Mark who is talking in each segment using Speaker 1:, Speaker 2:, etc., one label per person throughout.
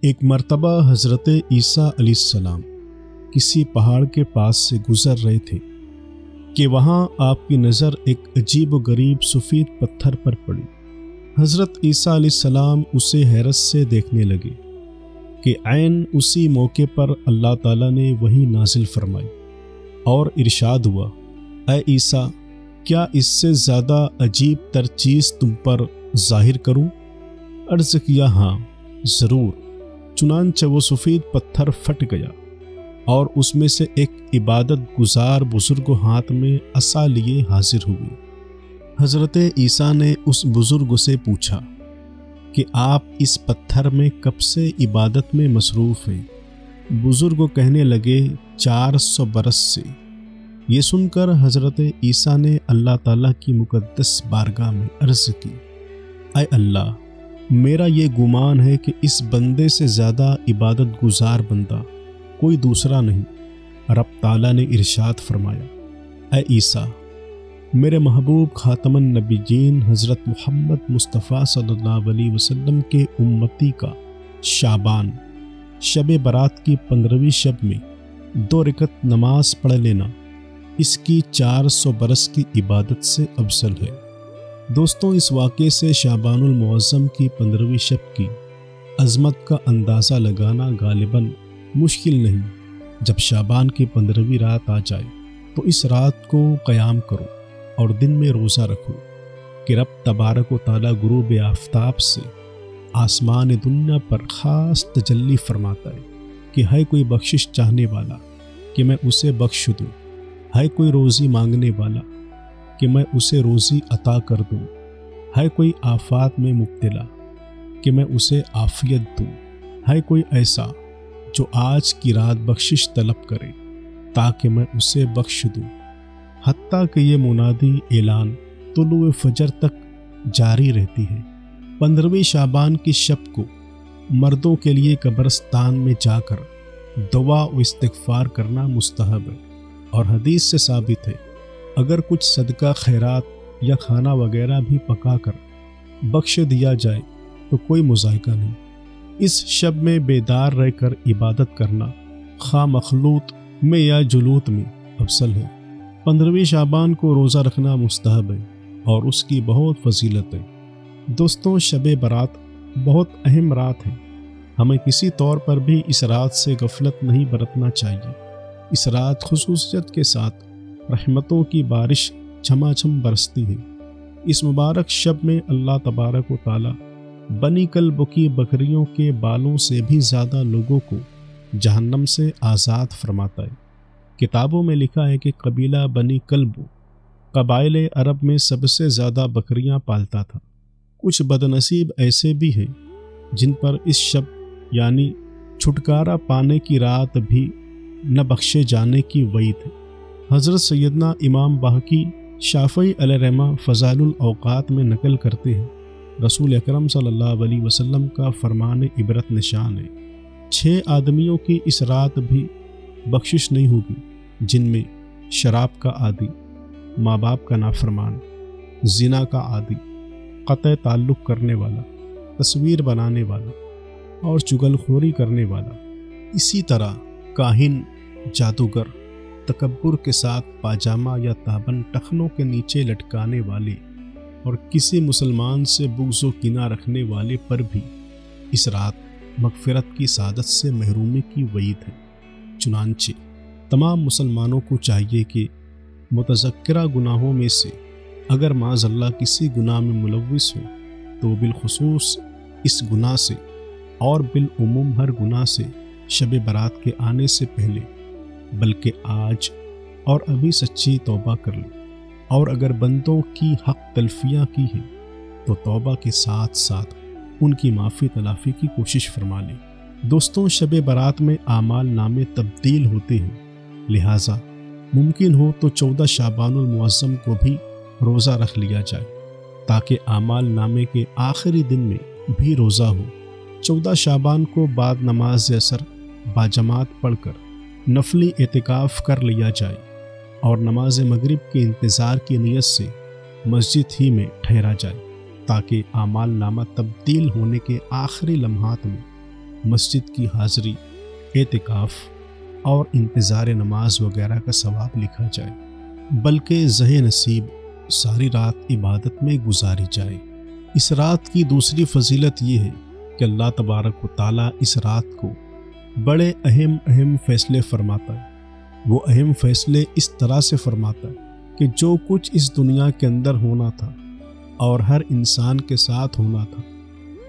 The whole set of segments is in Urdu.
Speaker 1: ایک مرتبہ حضرت عیسیٰ علیہ السلام کسی پہاڑ کے پاس سے گزر رہے تھے کہ وہاں آپ کی نظر ایک عجیب و غریب سفید پتھر پر پڑی۔ حضرت عیسیٰ علیہ السلام اسے حیرت سے دیکھنے لگے کہ عین اسی موقع پر اللہ تعالیٰ نے وحی نازل فرمائی اور ارشاد ہوا، اے عیسیٰ، کیا اس سے زیادہ عجیب تر چیز تم پر ظاہر کروں؟ عرض کیا، ہاں ضرور۔ چنانچہ وہ سفید پتھر پھٹ گیا اور اس میں سے ایک عبادت گزار بزرگ ہاتھ میں عصا لیے حاضر ہوئے۔ حضرت عیسیٰ نے اس بزرگ سے پوچھا کہ آپ اس پتھر میں کب سے عبادت میں مصروف ہیں؟ بزرگ کہنے لگے 400 برس سے۔ یہ سن کر حضرت عیسیٰ نے اللہ تعالیٰ کی مقدس بارگاہ میں عرض کی، اے اللہ، میرا یہ گمان ہے کہ اس بندے سے زیادہ عبادت گزار بندہ کوئی دوسرا نہیں۔ رب تعالیٰ نے ارشاد فرمایا، اے عیسیٰ، میرے محبوب خاتم النبیین حضرت محمد مصطفیٰ صلی اللہ علیہ وسلم کے امتی کا شعبان شب برات کی 15ویں شب میں 2 رکعت نماز پڑھ لینا اس کی 400 برس کی عبادت سے افضل ہے۔ دوستوں، اس واقعے سے شعبان المعظم کی 15ویں شب کی عظمت کا اندازہ لگانا غالباً مشکل نہیں۔ جب شعبان کی 15ویں رات آ جائے تو اس رات کو قیام کرو اور دن میں روزہ رکھو کہ رب تبارک و تعالیٰ غروب آفتاب سے آسمان دنیا پر خاص تجلی فرماتا ہے کہ ہے کوئی بخشش چاہنے والا کہ میں اسے بخش دوں، ہے کوئی روزی مانگنے والا کہ میں اسے روزی عطا کر دوں، ہے کوئی آفات میں مبتلا کہ میں اسے عافیت دوں، ہے کوئی ایسا جو آج کی رات بخشش طلب کرے تاکہ میں اسے بخش دوں۔ حتیٰ کہ یہ منادی اعلان طلوع فجر تک جاری رہتی ہے۔ 15ویں شعبان کی شب کو مردوں کے لیے قبرستان میں جا کر دعا و استغفار کرنا مستحب ہے، اور حدیث سے ثابت ہے اگر کچھ صدقہ خیرات یا کھانا وغیرہ بھی پکا کر بخش دیا جائے تو کوئی مذائقہ نہیں۔ اس شب میں بیدار رہ کر عبادت کرنا خواہ مخلوط میں یا جلوت میں افضل ہے۔ 15ویں شعبان کو روزہ رکھنا مستحب ہے اور اس کی بہت فضیلت ہے۔ دوستوں، شب برات بہت اہم رات ہے۔ ہمیں کسی طور پر بھی اس رات سے غفلت نہیں برتنا چاہیے۔ اس رات خصوصیت کے ساتھ رحمتوں کی بارش چھما چھم برستی ہے۔ اس مبارک شب میں اللہ تبارک و تعالی بنی کلب کی بکریوں کے بالوں سے بھی زیادہ لوگوں کو جہنم سے آزاد فرماتا ہے۔ کتابوں میں لکھا ہے کہ قبیلہ بنی کلب قبائل عرب میں سب سے زیادہ بکریاں پالتا تھا۔ کچھ بدنصیب ایسے بھی ہیں جن پر اس شب یعنی چھٹکارا پانے کی رات بھی نہ بخشے جانے کی وعید ہے۔ حضرت سیدنا امام بہقی شافعی علیہ رحمہ فضائل الاوقات میں نقل کرتے ہیں، رسول اکرم صلی اللہ علیہ وسلم کا فرمان عبرت نشان ہے، 6 آدمیوں کی اس رات بھی بخشش نہیں ہوگی، جن میں شراب کا عادی، ماں باپ کا نافرمان، زنا کا عادی، قطع تعلق کرنے والا، تصویر بنانے والا اور چغل خوری کرنے والا، اسی طرح کاہن، جادوگر، تکبر کے ساتھ پاجامہ یا تابن ٹخنوں کے نیچے لٹکانے والے اور کسی مسلمان سے بغض و کینہ رکھنے والے پر بھی اس رات مغفرت کی سعادت سے محرومی کی وعید ہے۔ چنانچہ تمام مسلمانوں کو چاہیے کہ متذکرہ گناہوں میں سے اگر معاذ اللہ کسی گناہ میں ملوث ہو تو بالخصوص اس گناہ سے اور بالعموم ہر گناہ سے شب برات کے آنے سے پہلے بلکہ آج اور ابھی سچی توبہ کر لیں، اور اگر بندوں کی حق تلفیاں کی ہیں تو توبہ کے ساتھ ساتھ ان کی معافی تلافی کی کوشش فرما لیں۔ دوستوں، شب برات میں اعمال نامے تبدیل ہوتے ہیں، لہٰذا ممکن ہو تو 14 شعبان المعظم کو بھی روزہ رکھ لیا جائے تاکہ اعمال نامے کے آخری دن میں بھی روزہ ہو۔ 14 شعبان کو بعد نماز عصر باجماعت پڑھ کر نفلی اعتکاف کر لیا جائے اور نماز مغرب کے انتظار کی نیت سے مسجد ہی میں ٹھہرا جائے تاکہ اعمال نامہ تبدیل ہونے کے آخری لمحات میں مسجد کی حاضری، اعتکاف اور انتظار نماز وغیرہ کا ثواب لکھا جائے، بلکہ ذہن نصیب ساری رات عبادت میں گزاری جائے۔ اس رات کی دوسری فضیلت یہ ہے کہ اللہ تبارک و تعالیٰ اس رات کو بڑے اہم فیصلے فرماتا ہے۔ وہ اہم فیصلے اس طرح سے فرماتا ہے کہ جو کچھ اس دنیا کے اندر ہونا تھا اور ہر انسان کے ساتھ ہونا تھا،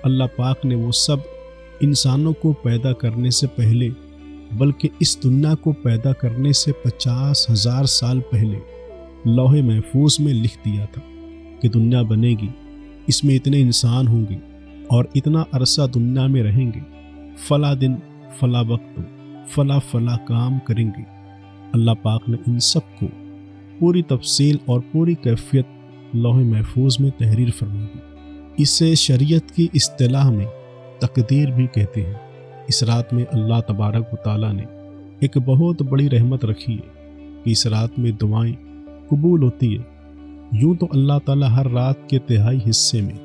Speaker 1: اللہ پاک نے وہ سب انسانوں کو پیدا کرنے سے پہلے، بلکہ اس دنیا کو پیدا کرنے سے 50,000 سال پہلے لوح محفوظ میں لکھ دیا تھا کہ دنیا بنے گی، اس میں اتنے انسان ہوں گے اور اتنا عرصہ دنیا میں رہیں گے، فلاں دن فلاں وقت فلاں کام کریں گے۔ اللہ پاک نے ان سب کو پوری تفصیل اور پوری کیفیت لوح محفوظ میں تحریر فرما دی۔ اسے شریعت کی اصطلاح میں تقدیر بھی کہتے ہیں۔ اس رات میں اللہ تبارک و تعالیٰ نے ایک بہت بڑی رحمت رکھی ہے کہ اس رات میں دعائیں قبول ہوتی ہے۔ یوں تو اللہ تعالیٰ ہر رات کے تہائی حصے میں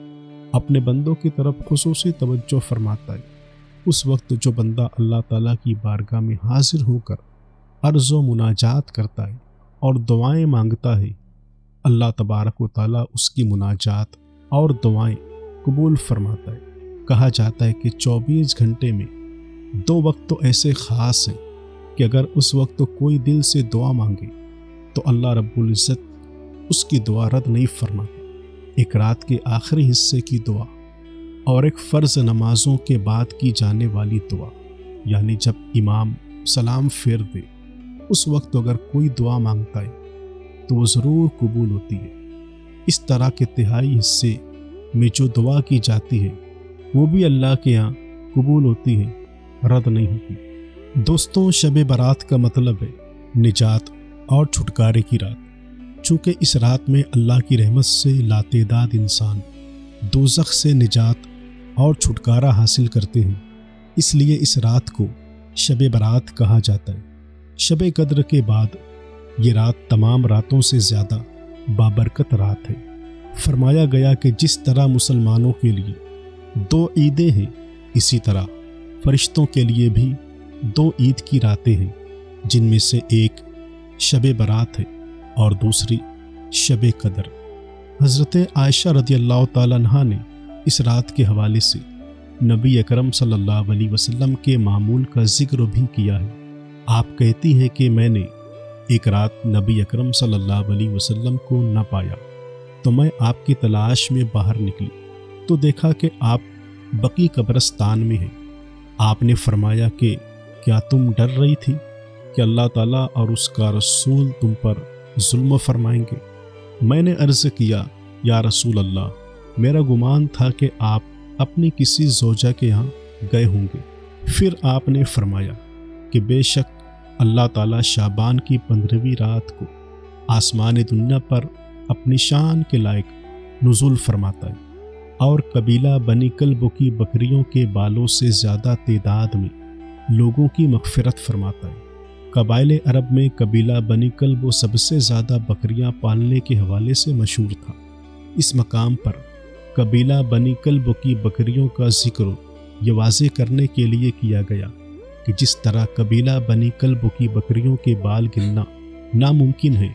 Speaker 1: اپنے بندوں کی طرف خصوصی توجہ فرماتا ہے۔ اس وقت جو بندہ اللہ تعالیٰ کی بارگاہ میں حاضر ہو کر عرض و مناجات کرتا ہے اور دعائیں مانگتا ہے، اللہ تبارک و تعالیٰ اس کی مناجات اور دعائیں قبول فرماتا ہے۔ کہا جاتا ہے کہ 24 گھنٹے میں 2 وقت تو ایسے خاص ہیں کہ اگر اس وقت کوئی دل سے دعا مانگے تو اللہ رب العزت اس کی دعا رد نہیں فرماتا۔ ایک رات کے آخری حصے کی دعا اور ایک فرض نمازوں کے بعد کی جانے والی دعا، یعنی جب امام سلام پھیر دے، اس وقت اگر کوئی دعا مانگتا ہے تو وہ ضرور قبول ہوتی ہے۔ اس طرح کے تہائی حصے میں جو دعا کی جاتی ہے وہ بھی اللہ کے ہاں قبول ہوتی ہے، رد نہیں ہوتی۔ دوستوں، شب برات کا مطلب ہے نجات اور چھٹکارے کی رات۔ چونکہ اس رات میں اللہ کی رحمت سے لاتعداد انسان دوزخ سے نجات اور چھٹکارا حاصل کرتے ہیں، اس لیے اس رات کو شب برات کہا جاتا ہے۔ شب قدر کے بعد یہ رات تمام راتوں سے زیادہ بابرکت رات ہے۔ فرمایا گیا کہ جس طرح مسلمانوں کے لیے 2 عیدیں ہیں، اسی طرح فرشتوں کے لیے بھی 2 عید کی راتیں ہیں، جن میں سے ایک شب برات ہے اور دوسری شب قدر۔ حضرت عائشہ رضی اللہ تعالیٰ عنہا نے اس رات کے حوالے سے نبی اکرم صلی اللہ علیہ وسلم کے معمول کا ذکر بھی کیا ہے۔ آپ کہتی ہیں کہ میں نے ایک رات نبی اکرم صلی اللہ علیہ وسلم کو نہ پایا تو میں آپ کی تلاش میں باہر نکلی تو دیکھا کہ آپ بقی قبرستان میں ہیں۔ آپ نے فرمایا کہ کیا تم ڈر رہی تھی کہ اللہ تعالیٰ اور اس کا رسول تم پر ظلم فرمائیں گے؟ میں نے عرض کیا، یا رسول اللہ، میرا گمان تھا کہ آپ اپنی کسی زوجہ کے یہاں گئے ہوں گے۔ پھر آپ نے فرمایا کہ بے شک اللہ تعالیٰ شعبان کی 15ویں رات کو آسمان دنیا پر اپنی شان کے لائق نزول فرماتا ہے اور قبیلہ بنی کلب کی بکریوں کے بالوں سے زیادہ تعداد میں لوگوں کی مغفرت فرماتا ہے۔ قبائل عرب میں قبیلہ بنی کلب سب سے زیادہ بکریاں پالنے کے حوالے سے مشہور تھا۔ اس مقام پر قبیلہ بنی کلب کی بکریوں کا ذکر یہ واضح کرنے کے لیے کیا گیا کہ جس طرح قبیلہ بنی کلب کی بکریوں کے بال گننا ناممکن ہے،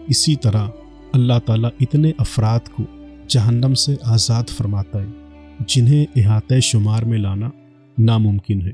Speaker 1: اسی طرح اللہ تعالیٰ اتنے افراد کو جہنم سے آزاد فرماتا ہے جنہیں احاطہ شمار میں لانا ناممکن ہے۔